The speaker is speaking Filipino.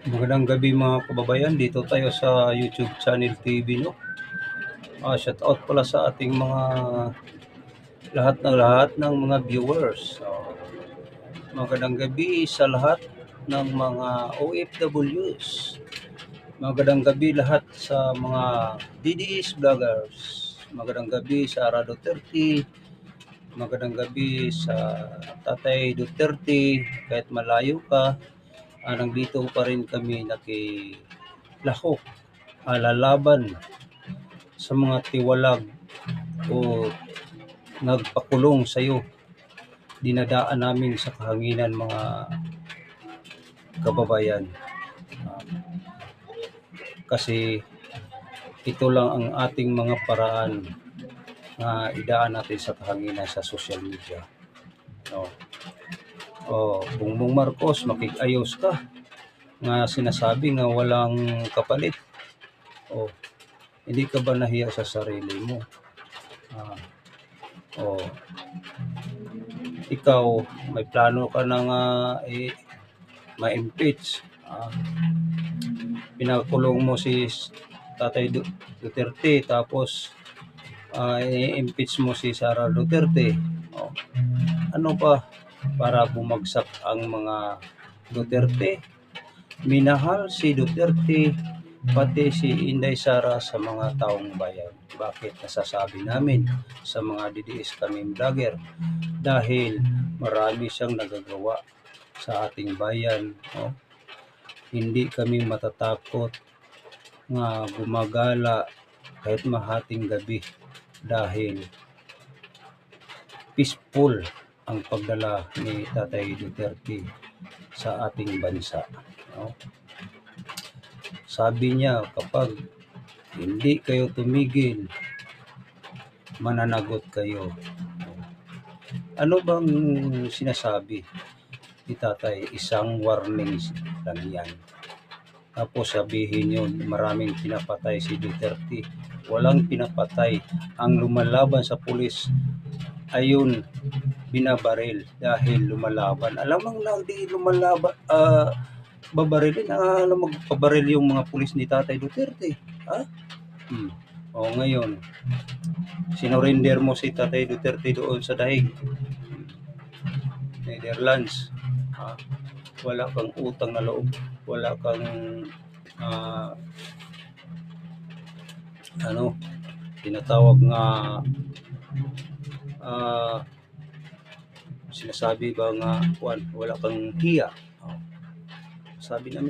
Magandang gabi mga kababayan, dito tayo sa YouTube channel TV, no? Shout out pala sa ating mga lahat ng mga viewers. Magandang gabi sa lahat ng mga OFWs. Magandang gabi lahat sa mga DDS vloggers. Magandang gabi sa Ara Duterte. Magandang gabi sa Tatay Duterte. Kahit malayo ka, nandito pa rin kami nakilahok, lalaban sa mga tiwalag o nagpakulong sa iyo. Dinadaan namin sa kahanginan, mga kababayan. Kasi ito lang ang ating mga paraan na idaan natin sa kahanginan sa social media. Bongbong Marcos, makikayos ka nga sinasabi nga walang kapalit. Hindi ka ba nahiya sa sarili mo? Ikaw, may plano ka na nga ma-impeach. Pinakulong mo si Tatay Duterte, tapos i-impeach mo si Sara Duterte. Ano pa para bumagsak ang mga Duterte? Minahal si Duterte pati si Inday Sara sa mga taong bayan. Bakit nasasabi namin sa mga DDS kami vlogger? Dahil marami siyang nagagawa sa ating bayan. Hindi kami matatakot nga gumagala kahit mahating gabi dahil peaceful ang pagdala ni Tatay Duterte sa ating bansa. Sabi niya, kapag hindi kayo tumigil, mananagot kayo. Ano bang sinasabi ni Tatay? Isang warning lang yan. Tapos sabihin yun, maraming pinapatay si Duterte. Walang pinapatay. Ang lumalaban sa pulis, ayun, binabaril dahil lumalaban. Alam mo na di lumalaban, babarilin, magpabaril yung mga pulis ni Tatay Duterte. Ngayon, sinurinder mo si Tatay Duterte doon sa dahig, Netherlands. Wala kang utang na loob, wala kang tinatawag nga sinasabi ba nga wala kang hiya. Sabi namin